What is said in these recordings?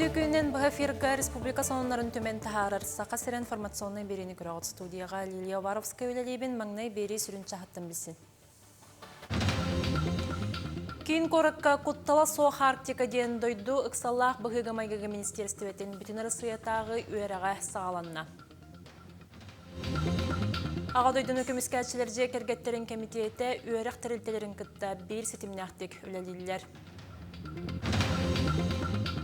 Күнен Бахафирга Республика сонунларын төмен тахарарса қасыр информационный берені күрағыт студияға Лилия Варовская өлелейбін маңнай бері сүрінші хаттын білсін. Кейін қорыққа құттала соқ Арктика ден дойду ұқсалақ бұғыға майгыға министерстветен бүтін ұрысыятағы өйраға сағаланна. Аға дойдың өкіміске әтшілерде кергеттерін комитеті өйрақ тірілтелерін күтті бір сетімнәқтік өлелейлер.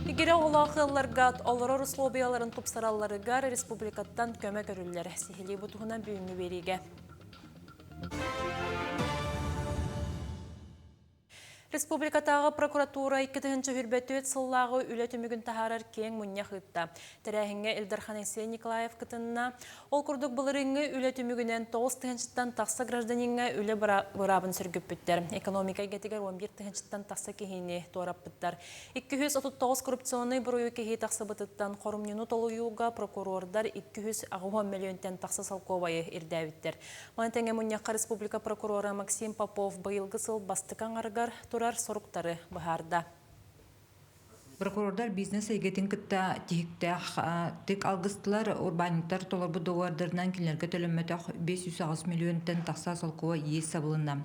Егере олақыларға олары условияларын тұпсараларыға республикаттан көмек өрілер. Сихили бұтығынан бүйінгі береге. Республикатағы прокуратура 2-ші хүрбәті өт сыллағы үлетімігін тахарар кең мұнне қытта. Тәрәхінге Эльдархан Исен Николаев қытынна. Ол күрдік бұлырыңы үлетімігінен 9-шіттан тақса гражданинға үлі бұрабын сүргіп бүттер. Экономика гетігер 11-шіттан тақса кехіне торап бүттер. 239 коррупционный бұрыю кехи тақса бұтыттан қорымнену толуюға прокурордар 210 миллионтен тақса салковайы ирдәвіттер. Манатәңе мұннеққа республика прокурора Максим Попов байылғы сыл бастықан арғар турар соруктары бахарда. Прокурордар бизнес егетін кітті тек алғыстылар урбаниктар толарбы доғардырынан келерге төлімметақ 560 миллионтен тақса солқуа ес сабылында.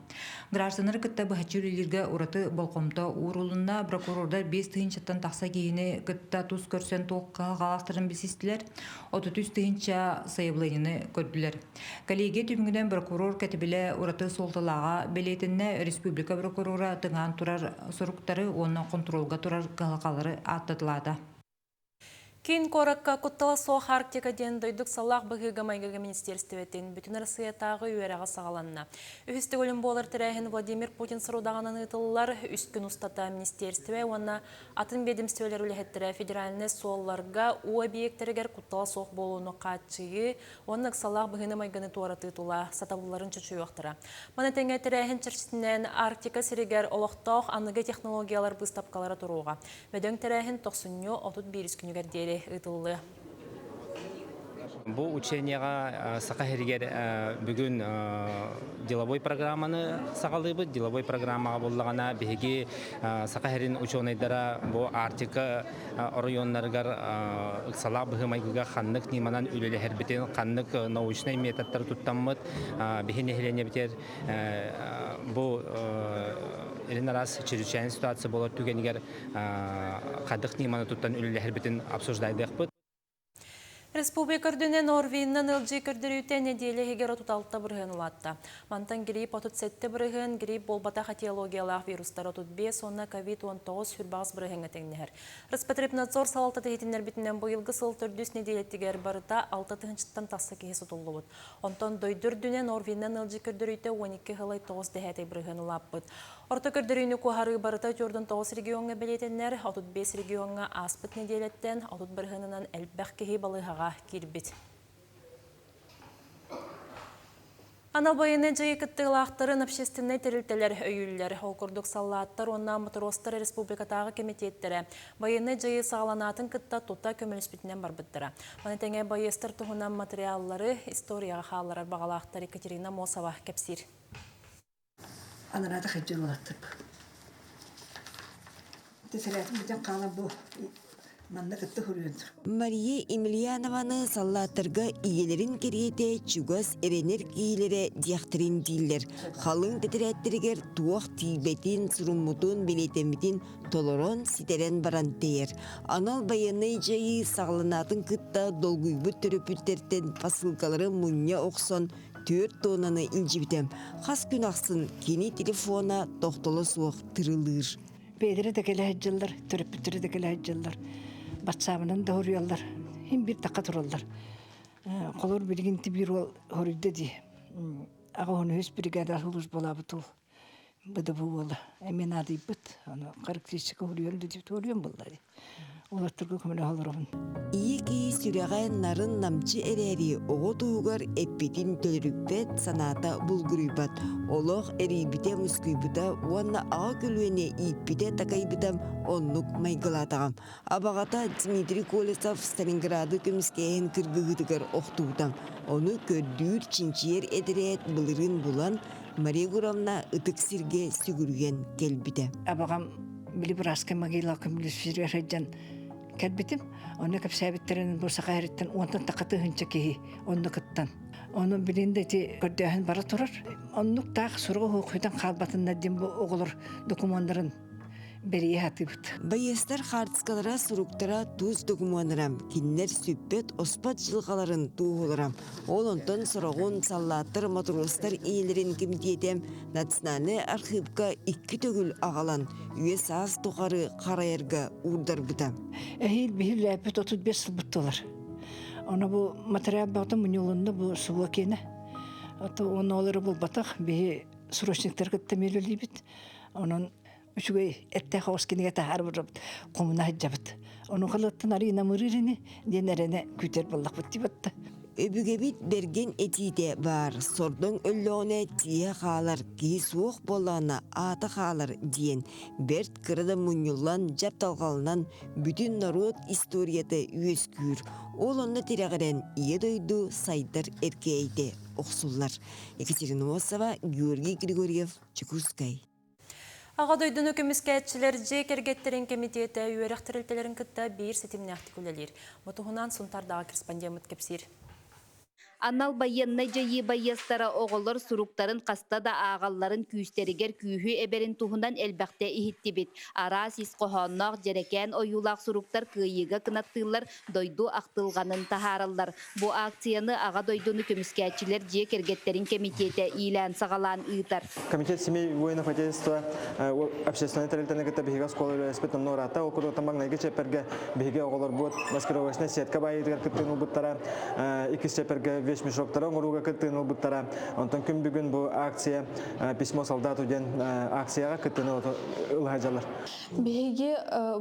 Гражданыр кітті бұхачырелерге ұраты болқомта урулында прокурордар 5 тыгынчаттан тақса кейіні кітті тұз көрсен тоқ қалақтырын бесістілер, 33 тыгынча сайыблайыны көрділер. Коллеге түмігіден прокурор кәтібілі ұраты солтылаға белетінне республика прокурора тыңан тұрар соруктары оны контролға тұрар қалақалар аттатылады. Кейін қораққа құттала соқ Арктика ден дойдық салақ бұғыға майгыға министерстветен бүтін ұрысыятағы өйраға сағаланна. Үхісті өлім болар тірәхін Владимир Путин сұрудағанын ұтылылар үскін ұстата министерстве, оны атын бедімстелер өліхеттірі федеральны солларға у объекттергер құттала соқ болуыны қатшығы, оны салақ бұғыны майгыны туараты тұла сатабыларын чүчу өқтіра. Маны тәңе тірәхін чірчісінен Арктика сірігер олықтауқ анығы технологиялар бұстапқалары тұруға. Бәдөң тірәхін 91 күнігер дері ытылы. Бұл ученияға сақахергер бүгін деловой программаны сағалыбы. Деловой программаға болдағана беге сақахерин ученайдара бұл Арктика районларғар ұқсалақ бұғымайгыға қаннық неманан үлелі әрбітен қаннық научный методтар тұттамыд. Бехен ехелене бітер бұл Ирина раз чрезвычайная ситуация была түгенігер қадық неманы тұттан үлелі әрбітен обсуждайдық бұд. Республика үрдінен Орвиннан ылжы көрдірүйте неделі егер отуталта бұрғын ұлатта. Мантан грип 37 бұрғын, грип болбата хатиологиялақ вирустар 35, онна COVID-19 хүрбағыз бұрғын әтеңнер. Роспотребнадзор салалта тегетінер бітінен бұйылғы сыл түрдіс неделеттігер барыта 6-тығыншыттан тасы кехесі тұлы бұд. Онтан дойдүрдінен Орвиннан ылжы көрдірүйте 12 ғылай 9 дәхәтей бұрғын ұлап бұд. Орта көрдірүйіні көхары барыта жордың 9 регионға белетеннер, 35 регионға аспыт неделеттен, 30 бұрғынынан әлбәқ кехи балығаға кирбит. Аналбайыны жайы кіттіғылақтарын общественный терілтелер өйілер. Олқұрдық саллаттар, онна матростар республикатағы комитеттері. Байыны жайы сағаланатын кітта тұтта көміліспетінен бар бұттыра. Манетеңе байыстыр тұғынан материаллары историяға қаларар бағалақтар Екатерина Мосова кәпсір. Анарада қайджыр олаттып. Тесірәтім бітен қала бұл. Мария Емельянованы саллаттырға иелерін кереде чугас эренер кейлері дияқтырын дейлер. Халың бітірәттірігер туақ түйбетін сұрыммутын белетеметін толорон ситерен баран дейер. Анал баяны жайы сағылынатын күтта долгуйбыт түріпіттерден пасылқалары мұння оқсон 4 тонаны илжібітем. Қас күн ақсын кені телефона тоқтылы суық тырылыр. Бейдері дәкелі әджілдер, түріпіттері дәкелі әджілдер. Батсамынан да хорuyallar. Hem bir dakika turallar. Kolor bilginti bir horuyda di. Ağa onu hüs brigada hulus bolabutul. Bıdı bu ola. Emin adı bıt. Qarık tişika horuyallar di. Horuyam bollari. Olattırgı kumuna holurun. İyi ki süregen narın namçı ereri oğu tuğgar epitin tölürüpet sanata bulguruybat. Oloq eribite muskuybuta oanna ağa gülüene ipite takaybitam onluk maygılatağam. Abağata Dmitri Kolesov Stalingradı kömüskeyen kırgıgıdıgar oqtuğutam. Onu kördüğür çinçiyer ederet bılırın bulan Maria Guramna ıtık sirge sügürgen kelbide. Abağam bili braska magila kumlis sürüyen кәлбетим, оны кәпсәбеттерін бұл сақайреттен онтан тақыты хынча кейі, онны кыттан. Оны білінде те көрдәхін бара тұрар. Оннық тақ сұрғы хуқидан қалбатында дем бұл оғылыр документарын берие хатыбыт. Байыстар хартскалара суруктара туз документарам, киннер сүппет оспат жылғаларын туғыларам. Ол онтон сұрағын саллаттыр матростар иелерін кемтетем национальный архивка 2 төгіл ағалан, үйес аз тоқары қарайырға урдар бұта. Әйіл бейіл әпет 35 сыл бұттылар. Оны бұл материал бағды мұнелында бұл суға кені. Оны олары бұл батақ бейі сұрочниктер күттемелі лейбет. Оның үшігей әтті қауыз кенеге тағар бұрып қомына хаджабыт. Оның қалыттын арина мұрырыны денеріне күтер боллақ бұтты бұтты. Өбүгебит берген этиде бар. Сордың өллөне тие қалар, ки суық болана аты қалар диен. Берт кырыда мұнюлан жапталғалынан бүтін народ историяты өз күр. Ол онны тирағырен едойду сайдар эркейде оқсулар. Екатерина Осова, Георгий Григорьев, Чекускай. Аға дойдың өкіміскәтчілер же кергеттерін комитеті үйерек тірілтелерін күтті бір сетіміне ақтикулелер. Мұтығынан сұнтардағы корреспондент кепсір. Анал байынна жайы байыстара оғылыр суруктарын қастада ағалларын күйістерігер күйі әберін туғынан әлбәқте ихиттебет. Ара сис қоғаннақ жерекен ойулақ суруктар күйігі кынаттылар дойду ақтылғанын тахаралар. Бұ акцияны аға дойдуны көміскәтчілер же кергеттерін комитеті илән сағалан ұйтар. Комитет семей воинов отечества общественной трелитаны кітті бігіға сколы әспетін нората, оқыру тамағнайғы чеперге бігіге оғылар бұд, маскировочный сетка байыдығар күттін ұлбыттара, икіс чеперге веш мешоктара, оңыруға күттін ұлбыттара. Онтан күн бүгін бұл акция письмо солдату ден акцияға күттін ұлғайжалар. Бігіге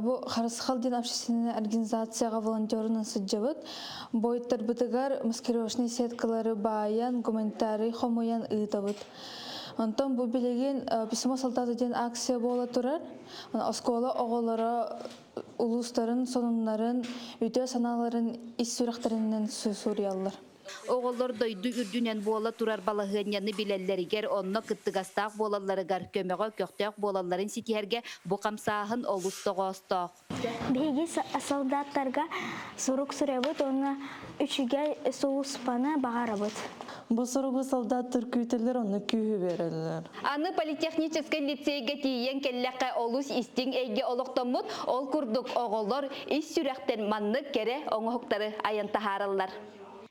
бұл Харысқал ден общественный организацияға волонтерінің сұджабыд. Бойттар бұтығар маскировочный сеткалары баян, комментарий хомоян ұйтабыд. Онтан бұл білеген письмо солдату ден акция бола тұрар. Оскола оғылары улустарын, сонунларын, үйте саналарын ис сүрақтарынан сүріялар. Оғылыр дойду үрдінен бола тұрар балығынияны білелерігер, онына күттігастақ болаларығар, көмеға көқтек болаларын сетерге бұқамсағын олыстығы остақ. Беги солдаттарға сұруқ сүребіт, оны үшіге соғыспаны бағарабыт. Бұл сұрғы солдат түркүйтілер, оны күйі берелер. Аны политехнический лицейге тиен келләқі олус истин әйге олықтамыд, ол күрдік оғылыр, ис сүрәқтен манны кере оңықтары аянтахарылар.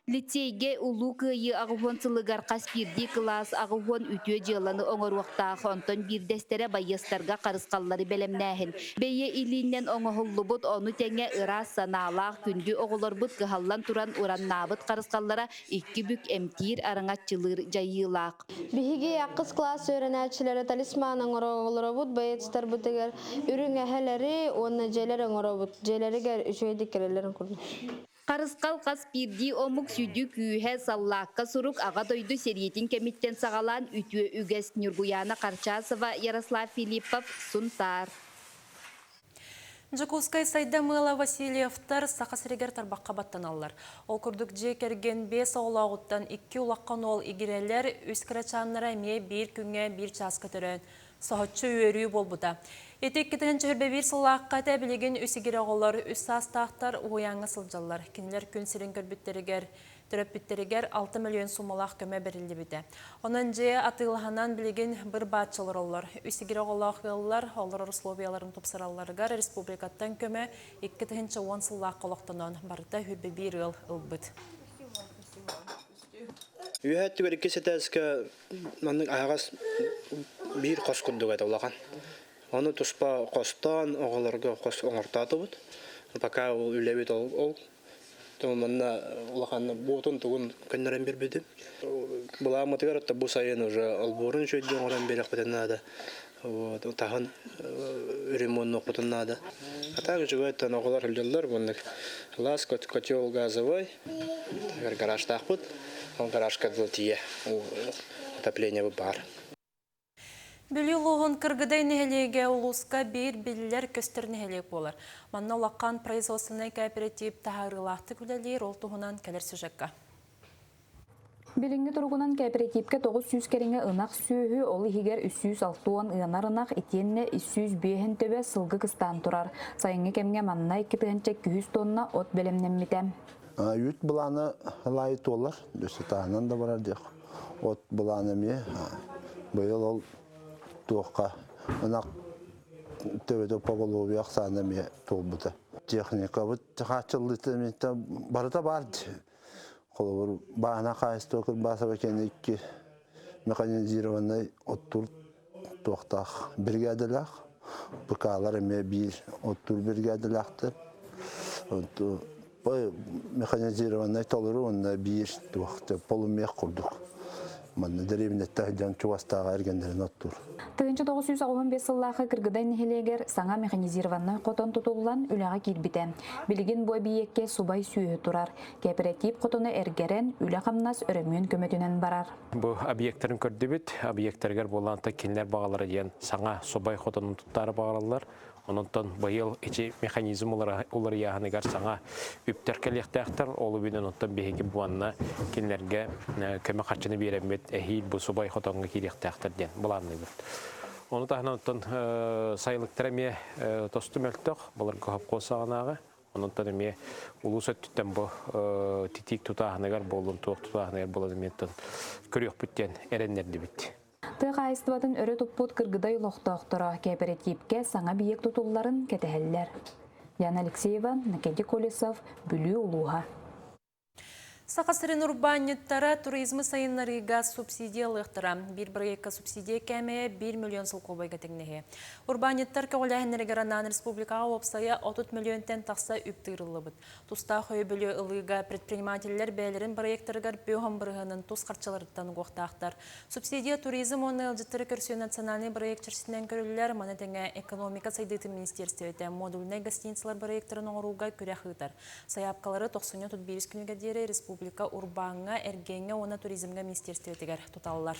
Лицейге улу күйі ағуын сылығар қаспирди класс ағуын үтіе жыланы оңыруқтағы онтон бірдестері байыстарға қарысқалары бәлемнәхін. Бейе илінен оңығылы бұд, оны тәңе ырас саналақ күнді оғылыр бұд қығалан тұран ұраннабыд қарысқалара 2 бүк әмтир араңатчылыр жайылақ. Биһиги аққыз класс өренәтчілері талисманын оғылыры бұд, байетістер бұдығар үрің әхелері, оны жайлер оңыры бұд, жайлерігер үшейді керелерін күрді. Қарысқал қаспирди омық сүді күйе саллаққа сұрук аға дойду сериетін кемиттен сағалан үтіе үгес Нюргуяна Қарчасова, Ярослав Филиппов, Сунтар. Жакускай сайда Мыла Васильевтар сақасырегер тарбаққа баттаналар. Ол күрдік же керген 5 оғылағыттан 2 ұлаққан ол игерелер өскірачанлара ме 1 күнге 1 часқа түрін сағытшы өрі бол бұда. Етек кетігін чөрбе 1 сылаққа тәбілеген өсігер оғылар, өс астақтар ойаңы сылжалар. Кенілер күн сирен көрбіттерігер, түріпбіттерігер 6 миллион сумалақ көмі берілді біді. Онын же атылғанан білеген бір батчылар олар. Өсігер оғылақ ғылылар, олар условияларын топсыраларығар республикаттан көмі 2-10 сылақ қолықтанан барыда хүрбе 1 ыл ұлбыд. Үйәтті көрікке сетәскі ағас бір қос күрдігі әтаулаған. Оны тұспа қостан оғыларға қос оңыртаты бұд. Пока ол үләбет ол. Тұманна ұлақанны бұтын тұғын көннерен бір беді. Бұла мұтығар отта бұл сайын уже алборын жөйді оңыран берек бітіннады. Тағын үремонын оқытыннады. Атағы жүгеттен оғылар үлділдер. Бұнық лас котел газовой. Гараж тақпыд. Ол гараж кәділ тие. Отопление бар. Білі лоғын кіргідай нәхелеге ұлысқа бір білілер көстір нәхелек болар. Манна лаққан производственный кооператив тағырылақты күлелер ол тұғынан кәлер сүжекка. Билинги тургунан кооперативке 900 кереңе ынак сүйүхү ол хигер 306 ынар ынак итенне 305 төбе сылгы кыстан турар. Сайыңы кемге манна 2 200 тонна от белемнеммите. Ют буланы лай толар, дөсетанан да барар дек. От буланы ме, быйыл ол туаққа ынак төбеде поголовы ақсаны ме толбыды. Техника бұд қачылды барыда барды. Қолы бағана қайысты өкір баса бәкені 2 механизированный оттур тоқтақ бригадылақ. Бұқалар әме 1 оттур бригадылақты. Механизированный толыры онына 1 тоқты полумек құрдық. Манны дәребінетті әден чуастаға әргендерін оттур. 1915 сыллағы кыргыдай нехелегер саңа механизированный қотон тұтылған үліға келбіті. Білген бой бейекке субай сүйі тұрар. Кооператив қотоны әргерен үлі қамнас өрімген көмөтінен барар. Бұл объекттерін көрді бет, объекттергер болғанты кенлер бағалары ден саңа субай қотонын тұттары бағалар. Ононтон быйыл ичи механизм олар яғаныгар саңа үптер кәлектәқтір, олы бүйден онтон бейгі буанна кенлерге көмі қатшыны беремет әхейл бұл субай қотонға керектәқтір ден бұланны бүрт. Оны тағына онтон сайлықтыр әме тосты мөлттіқ, бұлар көп қосағанағы. Ононтон әме ұлыс өттіттен бұл титик тұтағанығар, болын туық тұтағанығар болын меттен көрек бүттен әрендерді бітті. Тыға айыстыбатын өрі тұппут кыргыдай лоқтақтыра кооперативке саңа биек тұтуларын кетәхәлләр. Яна Алексеева, Накеди Колесов, Бүлі Улуға. Сақасырын урбанеттара туризмы сайынларыға субсидиялықтыра. Bir проектка субсидия кәмее 1 миллион сылқобайға тәңнеге. Урбанеттар кәуіләхінлерге ранан республикаға опсая 30 миллионтен тақса үптірілі бұд. Туста қой бөлі ылыға предпринимателлер бәлерін проекттарғар бөғын бірғының тұс қарчаларыттан қоқтақтар. Субсидия туризм оны ылжыттыры көрсі национальный проект черсінен көрілілер маны тәңе экономика сайдыты министерстветі модульный гостиницалар проекттарын оңыруға көрәқытар. Саяпқалары 90-31 күніге дейірі республика урбанга, эргенге, она туризмга министерстве тегер туталлар.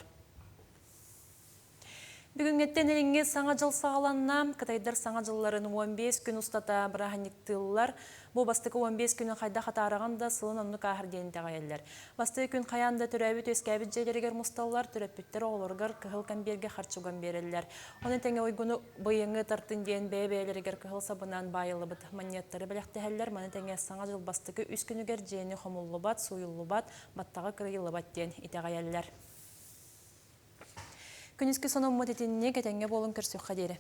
Бүгінгеттен елінге саңа жыл сағаланна, Кытайдар саңа жылларын 15 күн ұстата бірағаниктылылар. Бұл бастықы 15 күні қайда қатарағанда сылын онны қағыр дейінді ғайелер. Бастығы күн қаянда түрәбіт өскәбіт жерлерігер мұсталылар, түрәпіттер олырғар күхілған берге қарчуған берелер. Оның тәңе ойгүні бұйыңы тартын дейін бәйбәйлерігер күхіл сабынан байылы бұд манияттары біліқті әлілер. Маны тәңе саңа жыл бастығы үс күнігер жейіні қомылы бат, суйылы бат, баттағы кырыйлы бат дейін ите ғайелер. Күнізгі соның мұтетініне кәтәңге болын көрсіқ қадері.